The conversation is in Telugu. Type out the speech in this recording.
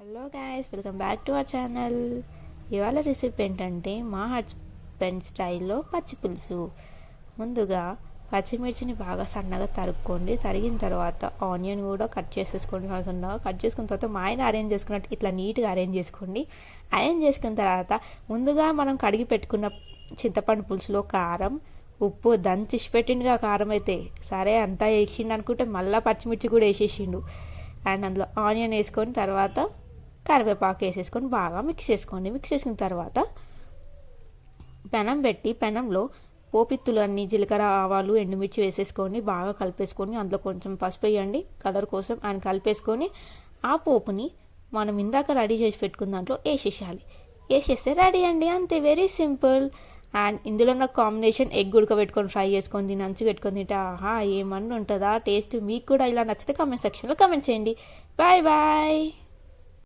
Hello guys, welcome back to our channel. ఇవాళ రెసిపీ ఏంటంటే మా హస్బెండ్ స్టైల్లో పచ్చి పులుసు. ముందుగా పచ్చిమిర్చిని బాగా సన్నగా తరుక్కోండి. తరిగిన తర్వాత ఆనియన్ కూడా కట్ చేసేసుకోండి. సన్నగా కట్ చేసుకున్న తర్వాత మా ఆయన అరేంజ్ చేసుకున్నట్టు ఇట్లా నీట్గా అరేంజ్ చేసుకోండి. అరేంజ్ చేసుకున్న తర్వాత ముందుగా మనం కడిగి పెట్టుకున్న చింతపండు పులుసులో కారం, ఉప్పు దంచి పెట్టిండుగా. కారం అయితే సరే అంతా వేసిండు అనుకుంటే మళ్ళీ పచ్చిమిర్చి కూడా వేసేసిండు. అండ్ అందులో ఆనియన్ వేసుకొని తర్వాత కరివేపాకు వేసేసుకొని బాగా మిక్స్ చేసుకోండి. మిక్స్ చేసుకున్న తర్వాత పెనం పెట్టి పెనంలో పోపిత్తులు అన్ని జీలకర్ర, ఆవాలు, ఎండుమిర్చి వేసేసుకొని బాగా కలిపేసుకొని అందులో కొంచెం పసుపు వేయండి కలర్ కోసం. అండ్ కలిపేసుకొని ఆ పోపుని మనం ఇందాక రెడీ చేసి పెట్టుకున్న దాంట్లో వేసేసేయాలి. వేసేస్తే రెడీ అండి, అంతే, వెరీ సింపుల్. అండ్ ఇందులో నాకు కాంబినేషన్ ఎగ్ ఉడకబెట్టుకొని ఫ్రై చేసుకొని నంచి పెట్టుకొని తింటే ఆహా ఏమన్నా ఉంటుందా టేస్ట్. మీకు కూడా ఇలా నచ్చితే కామెంట్ సెక్షన్లో కామెంట్ చేయండి. Bye bye.